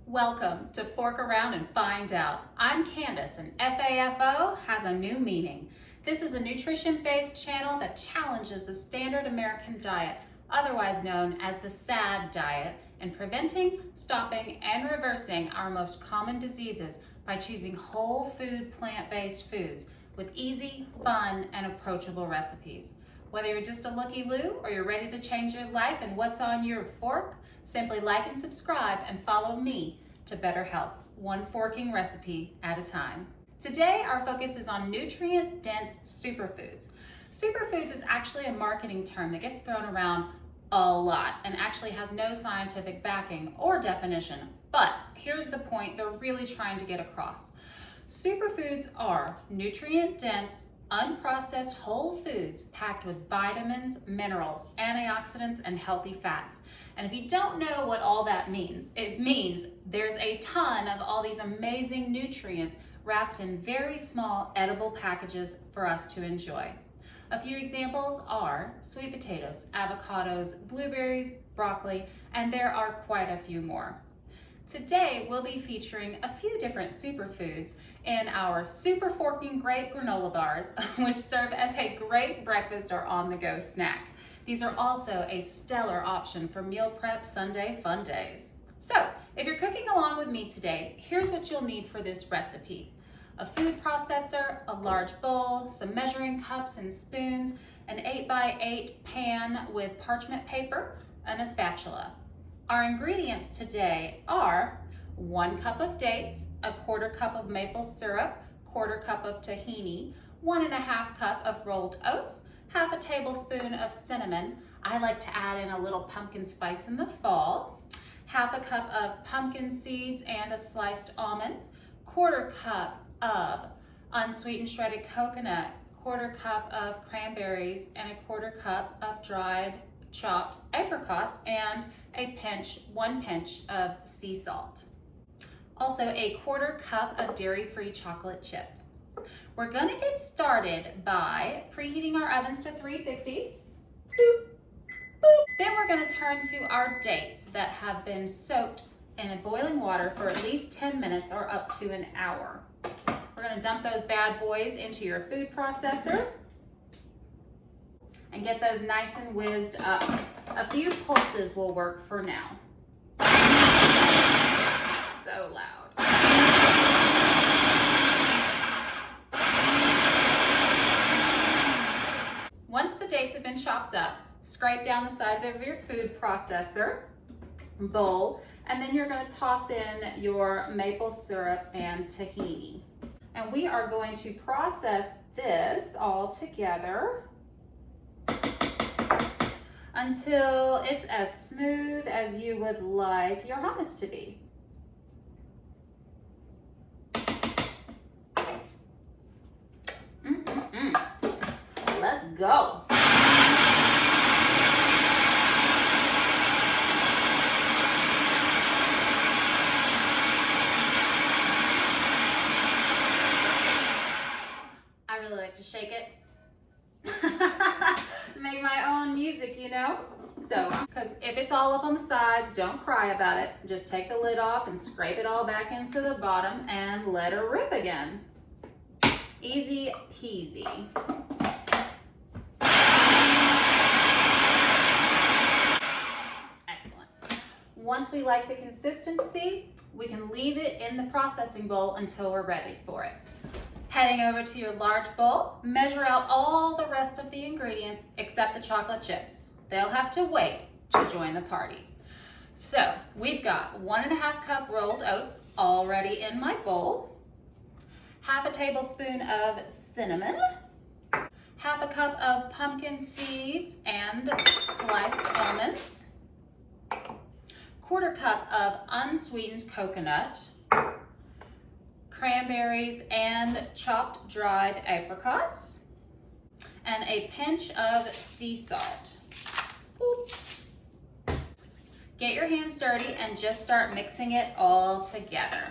Welcome to Fork Around and Find Out. I'm Candace, and FAFO has a new meaning. This is a nutrition-based channel that challenges the standard American diet, otherwise known as the SAD diet, in preventing, stopping, and reversing our most common diseases by choosing whole food, plant-based foods with easy, fun, and approachable recipes. Whether you're just a looky-loo or you're ready to change your life and what's on your fork, simply like and subscribe and follow me to better health, one forking recipe at a time. Today, our focus is on nutrient-dense superfoods. Superfoods is actually a marketing term that gets thrown around a lot and actually has no scientific backing or definition. But here's the point they're really trying to get across. Superfoods are nutrient-dense, unprocessed whole foods packed with vitamins, minerals, antioxidants, and healthy fats. And if you don't know what all that means, it means there's a ton of all these amazing nutrients wrapped in very small edible packages for us to enjoy. A few examples are sweet potatoes, avocados, blueberries, broccoli, and there are quite a few more. Today, we'll be featuring a few different superfoods in our Super Forking Great granola bars, which serve as a great breakfast or on-the-go snack. These are also a stellar option for meal prep Sunday fun days. So, if you're cooking along with me today, here's what you'll need for this recipe. A food processor, a large bowl, some measuring cups and spoons, an 8x8 pan with parchment paper, and a spatula. Our ingredients today are 1 cup of dates, a 1/4 cup of maple syrup, 1/4 cup of tahini, 1½ cup of rolled oats, 1/2 tablespoon of cinnamon. I like to add in a little pumpkin spice in the fall, 1/2 cup of pumpkin seeds and of sliced almonds, 1/4 cup of unsweetened shredded coconut, 1/4 cup of cranberries, and a 1/4 cup of dried chopped apricots, and one pinch of sea salt. Also a 1/4 cup of dairy-free chocolate chips. We're gonna get started by preheating our ovens to 350. Boop, boop. Then we're gonna turn to our dates that have been soaked in boiling water for at least 10 minutes or up to an hour. We're gonna dump those bad boys into your food processor and get those nice and whizzed up. A few pulses will work for now. So loud. Once the dates have been chopped up, scrape down the sides of your food processor bowl, and then you're going to toss in your maple syrup and tahini. And we are going to process this all together until it's as smooth as you would like your hummus to be. Let's go. I really like to shake it. Make my own music, you know? So, because if it's all up on the sides, don't cry about it. Just take the lid off and scrape it all back into the bottom and let her rip again. Easy peasy. Excellent. Once we like the consistency, we can leave it in the processing bowl until we're ready for it. Heading over to your large bowl, measure out all the rest of the ingredients except the chocolate chips. They'll have to wait to join the party. So we've got 1½ cup rolled oats already in my bowl, 1/2 tablespoon of cinnamon, 1/2 cup of pumpkin seeds and sliced almonds, 1/4 cup of unsweetened coconut, cranberries and chopped dried apricots, and a pinch of sea salt. Boop. Get your hands dirty and just start mixing it all together.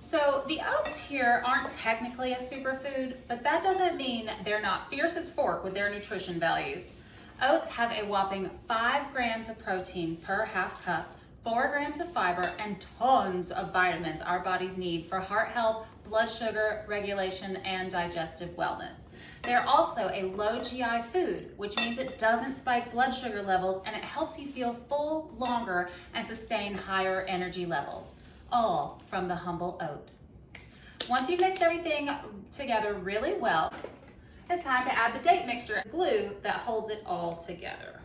So the oats here aren't technically a superfood, but that doesn't mean they're not fierce as fork with their nutrition values. Oats have a whopping 5 grams of protein per 1/2 cup, 4 grams of fiber, and tons of vitamins our bodies need for heart health, blood sugar regulation, and digestive wellness. They're also a low GI food, which means it doesn't spike blood sugar levels and it helps you feel full longer and sustain higher energy levels, all from the humble oat. Once you've mixed everything together really well, it's time to add the date mixture, glue that holds it all together.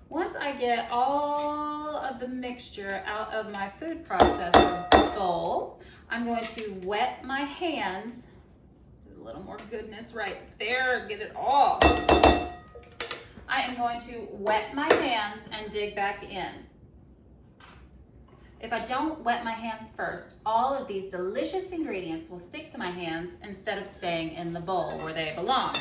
Once I get all of the mixture out of my food processor bowl, I'm going to wet my hands. A little more goodness right there, get it all. I am going to wet my hands and dig back in. If I don't wet my hands first, all of these delicious ingredients will stick to my hands instead of staying in the bowl where they belong.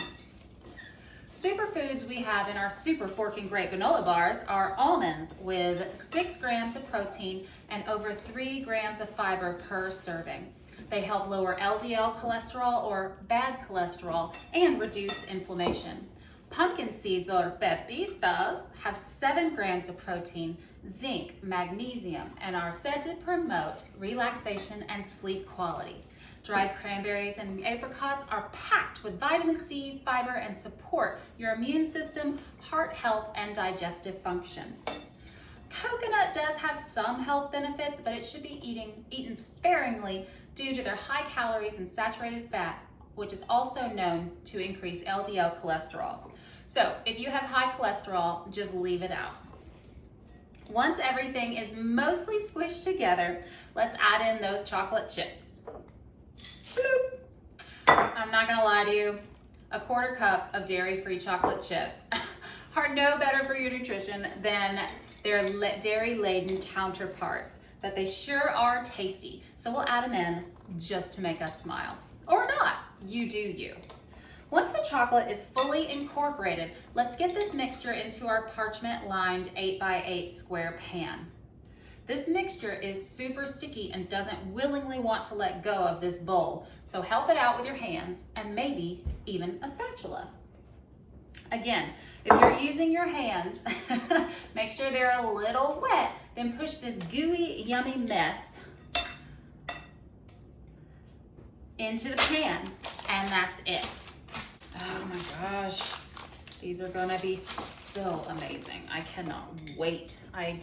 Superfoods we have in our Super Forking Great granola bars are almonds with 6 grams of protein and over 3 grams of fiber per serving. They help lower LDL cholesterol or bad cholesterol and reduce inflammation. Pumpkin seeds or pepitas have 7 grams of protein, zinc, magnesium, and are said to promote relaxation and sleep quality. Dried cranberries and apricots are packed with vitamin C, fiber, and support your immune system, heart health, and digestive function. Coconut does have some health benefits, but it should be eaten sparingly due to their high calories and saturated fat, which is also known to increase LDL cholesterol. So if you have high cholesterol, just leave it out. Once everything is mostly squished together, let's add in those chocolate chips. Bloop. I'm not gonna lie to you, a 1/4 cup of dairy-free chocolate chips are no better for your nutrition than their dairy-laden counterparts, but they sure are tasty. So we'll add them in just to make us smile. Or not, you do you. Once the chocolate is fully incorporated, let's get this mixture into our parchment-lined 8x8 square pan. This mixture is super sticky and doesn't willingly want to let go of this bowl, so help it out with your hands and maybe even a spatula. Again, if you're using your hands, make sure they're a little wet, then push this gooey, yummy mess into the pan, and that's it. Oh my gosh, these are gonna be so amazing. I cannot wait. I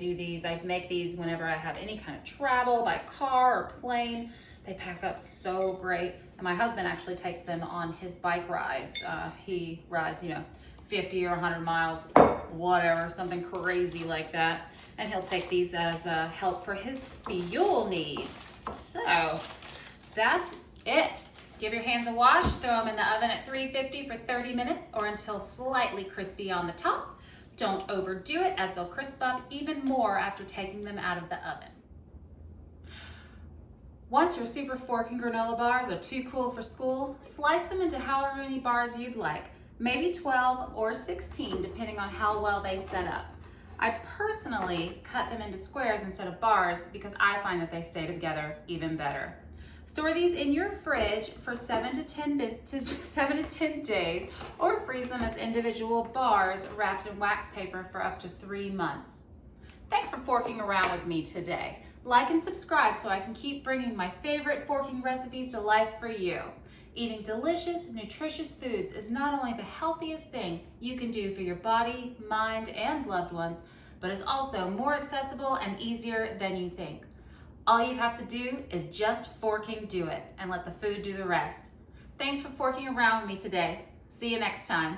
make these whenever I have any kind of travel by car or plane. They pack up so great. And my husband actually takes them on his bike rides. He rides, 50 or 100 miles, whatever, something crazy like that. And he'll take these as help for his fuel needs. So that's it. Give your hands a wash, throw them in the oven at 350 for 30 minutes or until slightly crispy on the top. Don't overdo it as they'll crisp up even more after taking them out of the oven. Once your Super Forking granola bars are too cool for school, slice them into however many bars you'd like, maybe 12 or 16 depending on how well they set up. I personally cut them into squares instead of bars because I find that they stay together even better. Store these in your fridge for 7 to 10 days or freeze them as individual bars wrapped in wax paper for up to 3 months. Thanks for forking around with me today. Like and subscribe so I can keep bringing my favorite forking recipes to life for you. Eating delicious, nutritious foods is not only the healthiest thing you can do for your body, mind, and loved ones, but is also more accessible and easier than you think. All you have to do is just forking do it and let the food do the rest. Thanks for forking around with me today. See you next time.